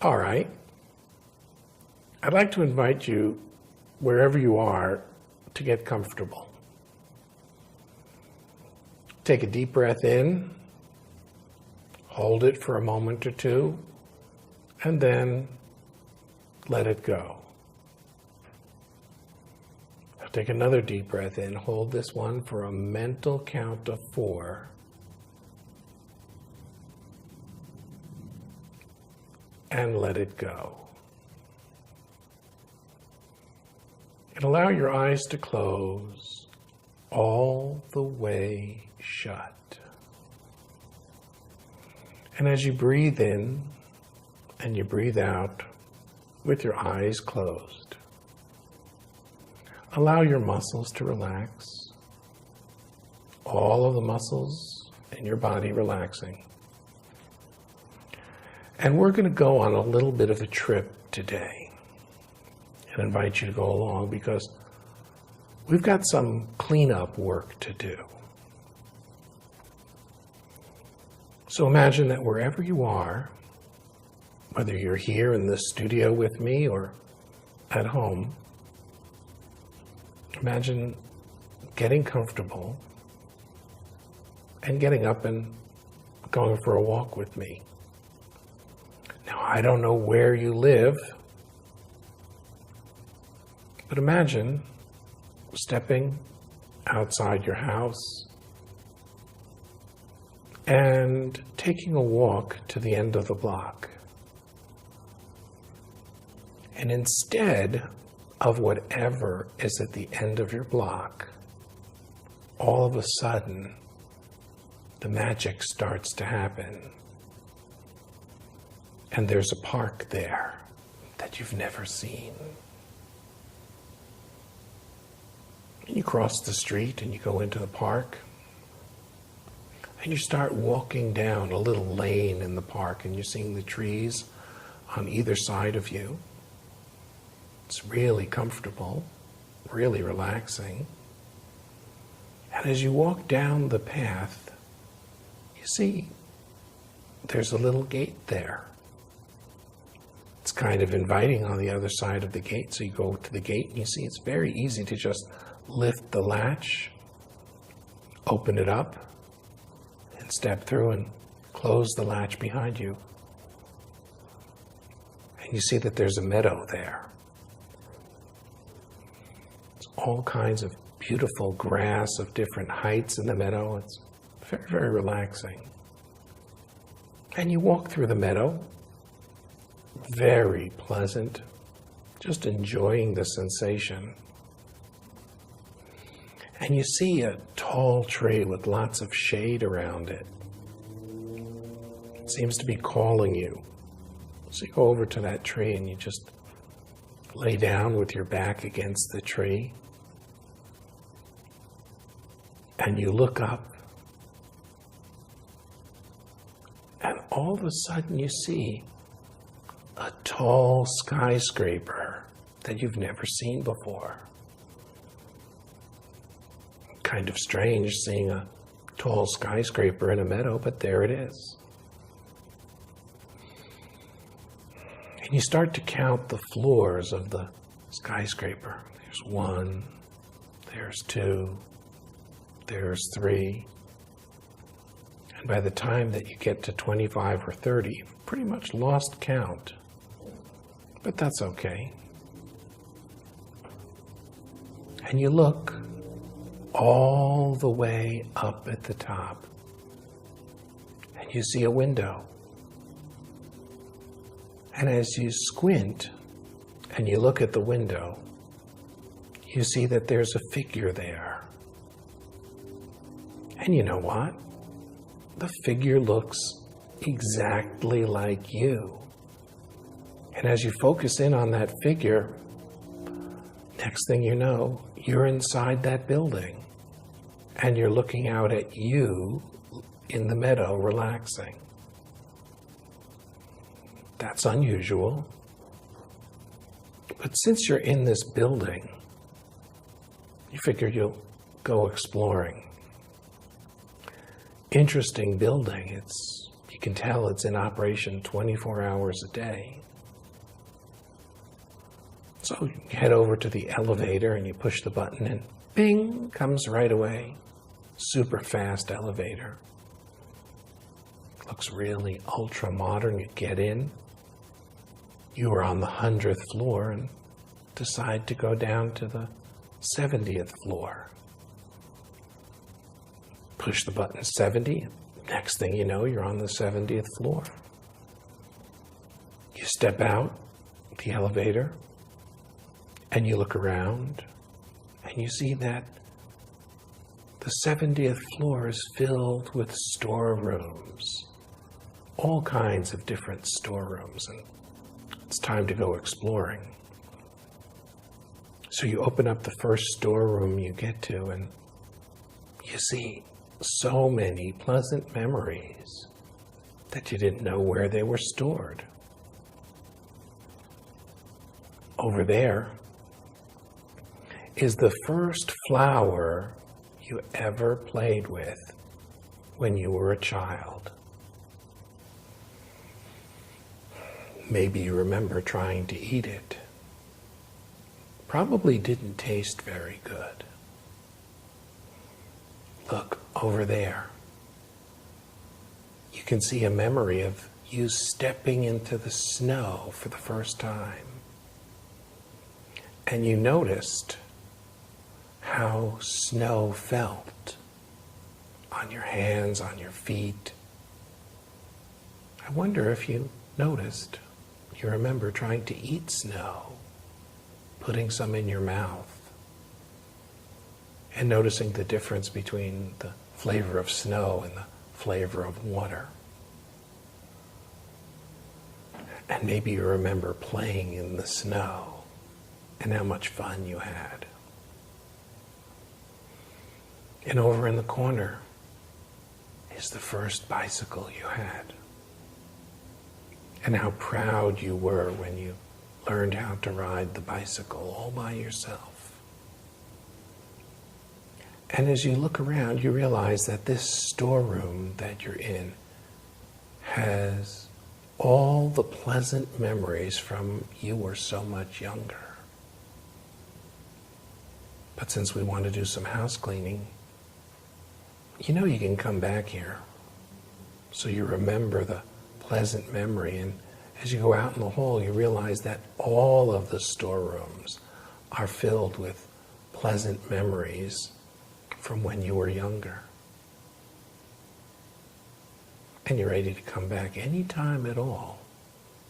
All right. I'd like to invite you, wherever you are, to get comfortable. Take a deep breath in, hold it for a moment or two, and then let it go. Now take another deep breath in, hold this one for a mental count of 4. And let it go. And allow your eyes to close all the way shut. And as you breathe in and you breathe out with your eyes closed, allow your muscles to relax, all of the muscles in your body relaxing. And we're going to go on a little bit of a trip today and invite you to go along because we've got some cleanup work to do. So imagine that wherever you are, whether you're here in the studio with me or at home, imagine getting comfortable and getting up and going for a walk with me. Now, I don't know where you live, but imagine stepping outside your house and taking a walk to the end of the block. And instead of whatever is at the end of your block, all of a sudden, the magic starts to happen. And there's a park there that you've never seen. And you cross the street and you go into the park. And you start walking down a little lane in the park and you're seeing the trees on either side of you. It's really comfortable, really relaxing. And as you walk down the path, you see there's a little gate there. It's kind of inviting on the other side of the gate. So you go to the gate and you see it's very easy to just lift the latch, open it up, and step through and close the latch behind you. And you see that there's a meadow there. It's all kinds of beautiful grass of different heights in the meadow. It's very, very relaxing. And you walk through the meadow, very pleasant, just enjoying the sensation. And you see a tall tree with lots of shade around it. It seems to be calling you. So you go over to that tree and you just lay down with your back against the tree. And you look up. And all of a sudden you see a tall skyscraper that you've never seen before. Kind of strange seeing a tall skyscraper in a meadow, but there it is. And you start to count the floors of the skyscraper. There's 1, there's 2, there's 3. And by the time that you get to 25 or 30, you've pretty much lost count. But that's okay. And you look all the way up at the top. And you see a window. And as you squint and you look at the window, you see that there's a figure there. And you know what? The figure looks exactly like you. And as you focus in on that figure, next thing you know, you're inside that building. And you're looking out at you in the meadow, relaxing. That's unusual. But since you're in this building, you figure you'll go exploring. Interesting building. You can tell it's in operation 24 hours a day. So you head over to the elevator and you push the button and bing, comes right away. Super fast elevator. Looks really ultra modern. You get in. You are on the 100th floor and decide to go down to the 70th floor. Push the button 70. Next thing you know, you're on the 70th floor. You step out the elevator and you look around and you see that the 70th floor is filled with storerooms, all kinds of different storerooms, and it's time to go exploring. So you open up the first storeroom you get to and you see so many pleasant memories that you didn't know where they were stored. Over there is the first flower you ever played with when you were a child. Maybe you remember trying to eat it. Probably didn't taste very good. Look, over there. You can see a memory of you stepping into the snow for the first time. And you noticed how snow felt on your hands, on your feet. I wonder if you noticed, you remember trying to eat snow, putting some in your mouth, and noticing the difference between the flavor of snow and the flavor of water. And maybe you remember playing in the snow and how much fun you had. And over in the corner is the first bicycle you had. And how proud you were when you learned how to ride the bicycle all by yourself. And as you look around, you realize that this storeroom that you're in has all the pleasant memories from you were so much younger. But since we want to do some house cleaning, you know you can come back here so you remember the pleasant memory. And as you go out in the hall, you realize that all of the storerooms are filled with pleasant memories from when you were younger. And you're ready to come back any time at all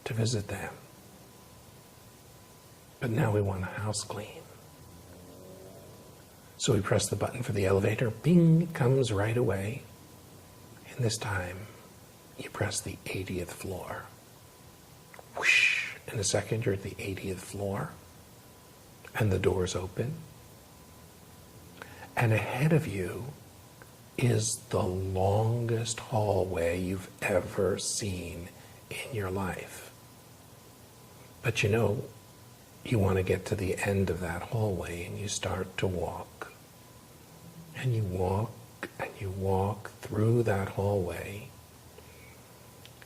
to visit them. But now we want a house clean. So we press the button for the elevator. Bing, it comes right away. And this time, you press the 80th floor. Whoosh! In a second, you're at the 80th floor. And the doors open. And ahead of you is the longest hallway you've ever seen in your life. But you know, you want to get to the end of that hallway and you start to walk. And you walk through that hallway.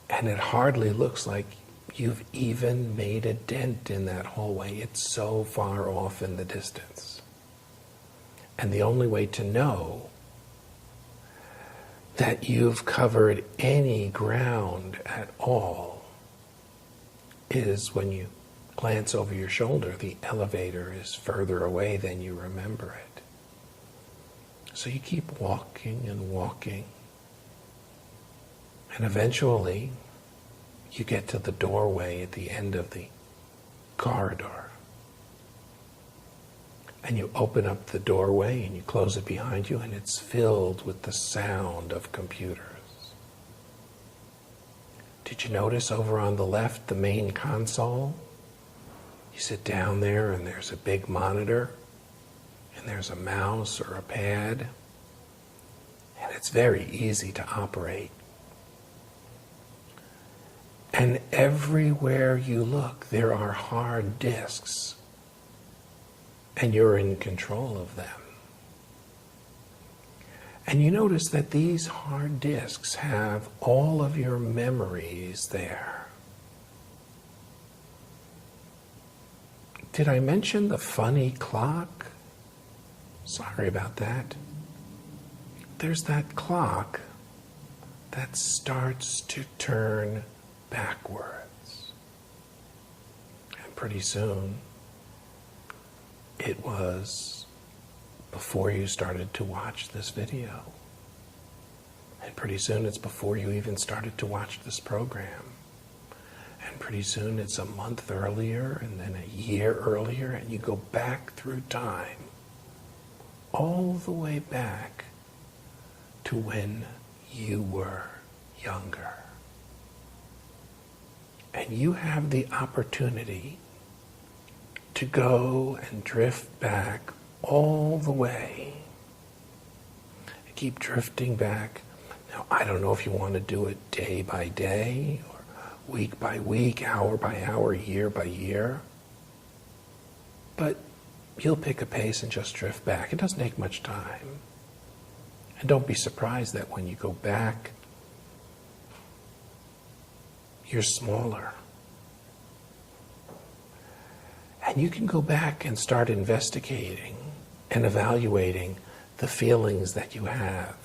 And it hardly looks like you've even made a dent in that hallway. It's so far off in the distance. And the only way to know that you've covered any ground at all is when you glance over your shoulder. The elevator is further away than you remember it. So you keep walking and walking. And eventually, you get to the doorway at the end of the corridor. And you open up the doorway and you close it behind you, and it's filled with the sound of computers. Did you notice over on the left, the main console? You sit down there and there's a big monitor, and there's a mouse or a pad, and it's very easy to operate. And everywhere you look, there are hard disks, and you're in control of them. And you notice that these hard disks have all of your memories there. Did I mention the funny clock? Sorry about that. There's that clock that starts to turn backwards. And pretty soon, it was before you started to watch this video. And pretty soon it's before you even started to watch this program. And pretty soon it's a month earlier and then a year earlier, and you go back through time, all the way back to when you were younger. And you have the opportunity to go and drift back all the way. Keep drifting back. Now, I don't know if you want to do it day by day, or week by week, hour by hour, year by year. But you'll pick a pace and just drift back. It doesn't take much time. And don't be surprised that when you go back, you're smaller. And you can go back and start investigating and evaluating the feelings that you have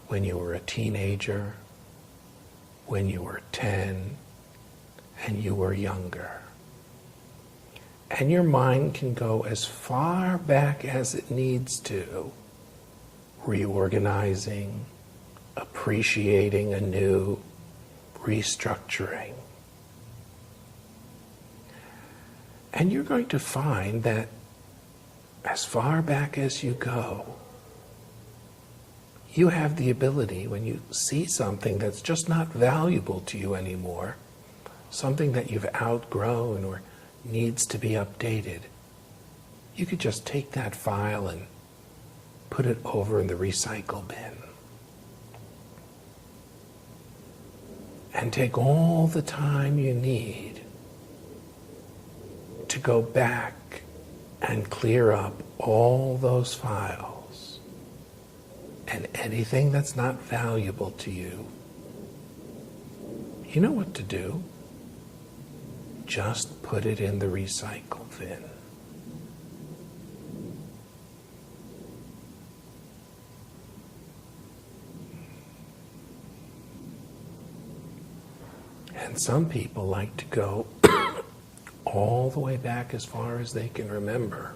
when you were a teenager, when you were 10, and you were younger. And your mind can go as far back as it needs to, reorganizing, appreciating anew, restructuring. And you're going to find that as far back as you go, you have the ability, when you see something that's just not valuable to you anymore, something that you've outgrown or needs to be updated, you could just take that file and put it over in the recycle bin. And take all the time you need to go back and clear up all those files and anything that's not valuable to you. You know what to do. Just put it in the recycle bin. And some people like to go all the way back as far as they can remember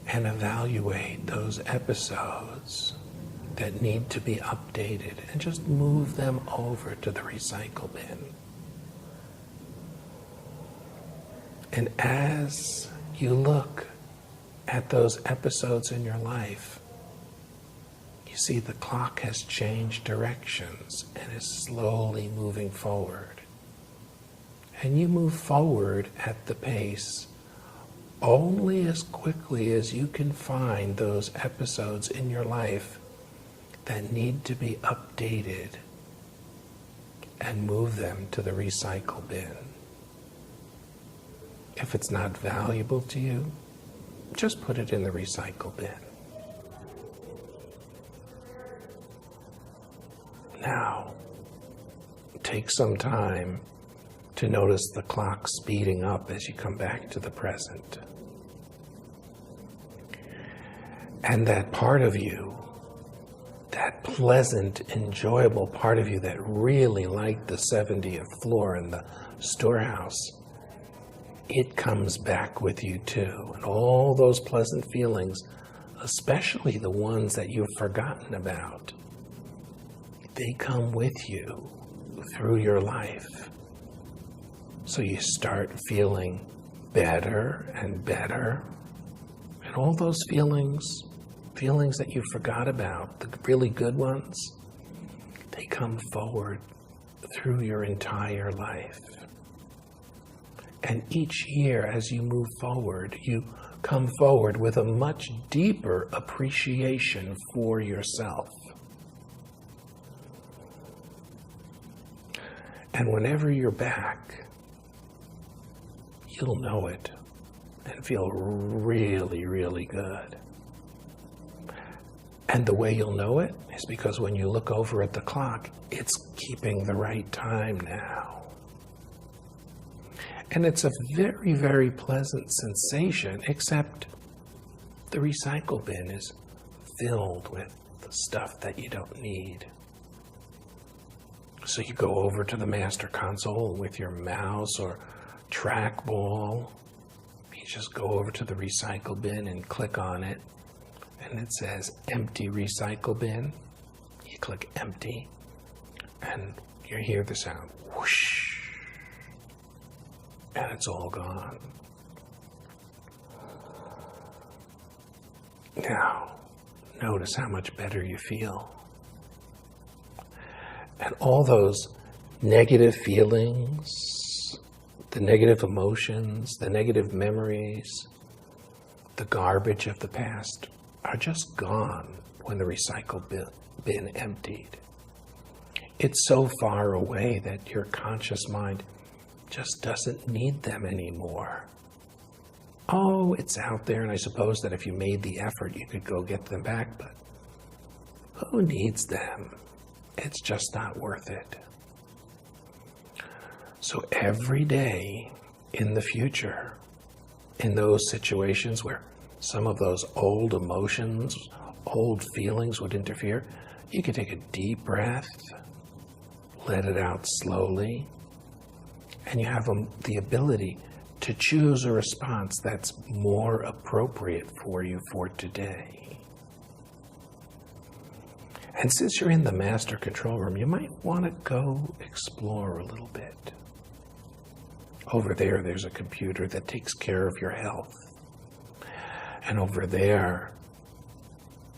and evaluate those episodes that need to be updated and just move them over to the recycle bin. And as you look at those episodes in your life, you see the clock has changed directions and is slowly moving forward. And you move forward at the pace only as quickly as you can find those episodes in your life that need to be updated and move them to the recycle bin. If it's not valuable to you, just put it in the recycle bin. Now, take some time to notice the clock speeding up as you come back to the present. And that part of you, that pleasant, enjoyable part of you that really liked the 70th floor in the storehouse, it comes back with you too. And all those pleasant feelings, especially the ones that you've forgotten about, they come with you through your life. So you start feeling better and better. And all those feelings that you forgot about, the really good ones, they come forward through your entire life. And each year as you move forward, you come forward with a much deeper appreciation for yourself. And whenever you're back, you'll know it and feel really, really good. And the way you'll know it is because when you look over at the clock, it's keeping the right time now. And it's a very, very pleasant sensation, except the recycle bin is filled with the stuff that you don't need. So you go over to the master console with your mouse or trackball. You just go over to the recycle bin and click on it. And it says empty recycle bin. You click empty and you hear the sound whoosh, and it's all gone. Now, notice how much better you feel. And all those negative feelings, the negative emotions, the negative memories, the garbage of the past are just gone when the recycle bin emptied. It's so far away that your conscious mind just doesn't need them anymore. Oh, it's out there, and I suppose that if you made the effort, you could go get them back, but who needs them? It's just not worth it. So every day in the future, in those situations where some of those old emotions, old feelings would interfere, you could take a deep breath, let it out slowly, and you have the ability to choose a response that's more appropriate for you for today. And since you're in the master control room, you might want to go explore a little bit. Over there, there's a computer that takes care of your health. And over there,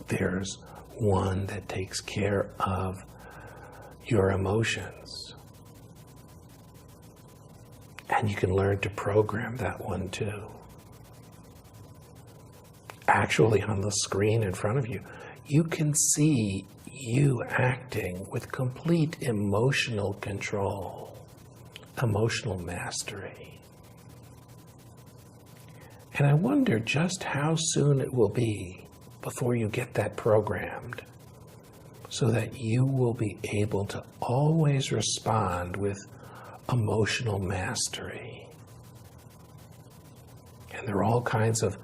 there's one that takes care of your emotions. And you can learn to program that one too. Actually, on the screen in front of you, you can see you acting with complete emotional control, emotional mastery. And I wonder just how soon it will be before you get that programmed, so that you will be able to always respond with emotional mastery. And there are all kinds of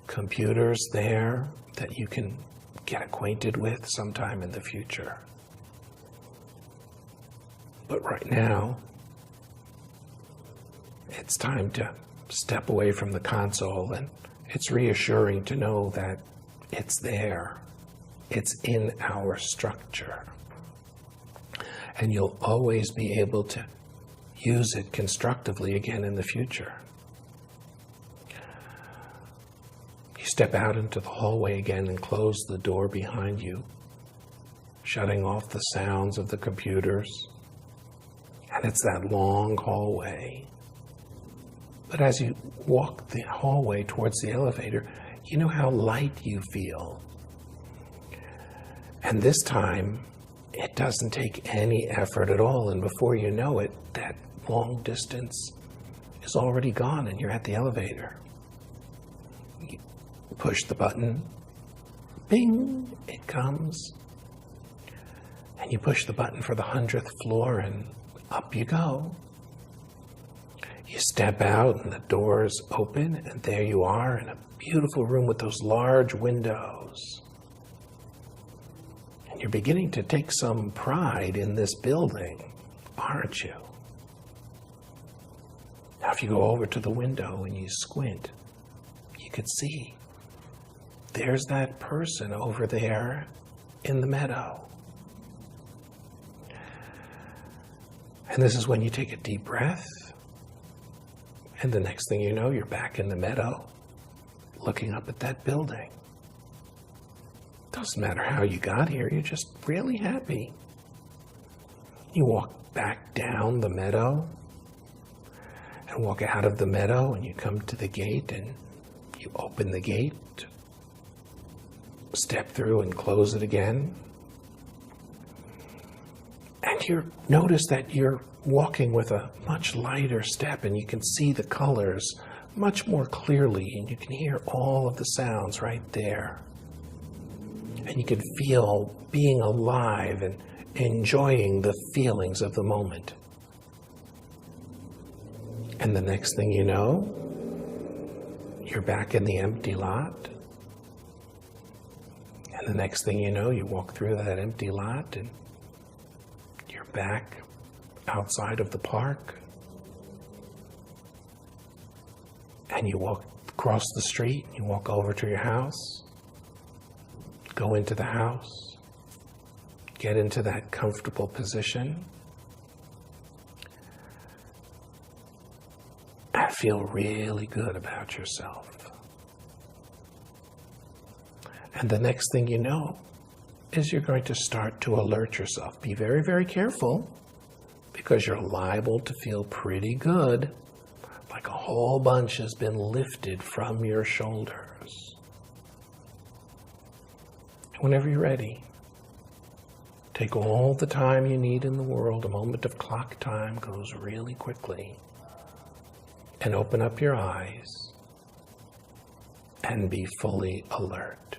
computers there that you can get acquainted with sometime in the future. But right now, it's time to step away from the console, and it's reassuring to know that it's there. It's in our structure. And you'll always be able to use it constructively again in the future. You step out into the hallway again and close the door behind you, shutting off the sounds of the computers. And it's that long hallway. But as you walk the hallway towards the elevator, you know how light you feel. And this time, it doesn't take any effort at all. And before you know it, that long distance is already gone and you're at the elevator. You push the button, bing, it comes. And you push the button for the 100th floor and up you go. You step out and the doors open and there you are in a beautiful room with those large windows. And you're beginning to take some pride in this building, aren't you? Now if you go over to the window and you squint, you can see there's that person over there in the meadow. And this is when you take a deep breath. And the next thing you know, you're back in the meadow, looking up at that building. Doesn't matter how you got here, you're just really happy. You walk back down the meadow, and walk out of the meadow, and you come to the gate, and you open the gate, step through and close it again. And you notice that you're walking with a much lighter step, and you can see the colors much more clearly, and you can hear all of the sounds right there. And And you can feel being alive and enjoying the feelings of the moment. And the next thing you know, you're back in the empty lot. And the next thing you know, you walk through that empty lot and you're back outside of the park. And you walk across the street, you walk over to your house, go into the house, get into that comfortable position, and feel really good about yourself. And the next thing you know is you're going to start to alert yourself. Be very, very careful, because you're liable to feel pretty good, like a whole bunch has been lifted from your shoulders. Whenever you're ready, take all the time you need in the world. A moment of clock time goes really quickly. And open up your eyes and be fully alert.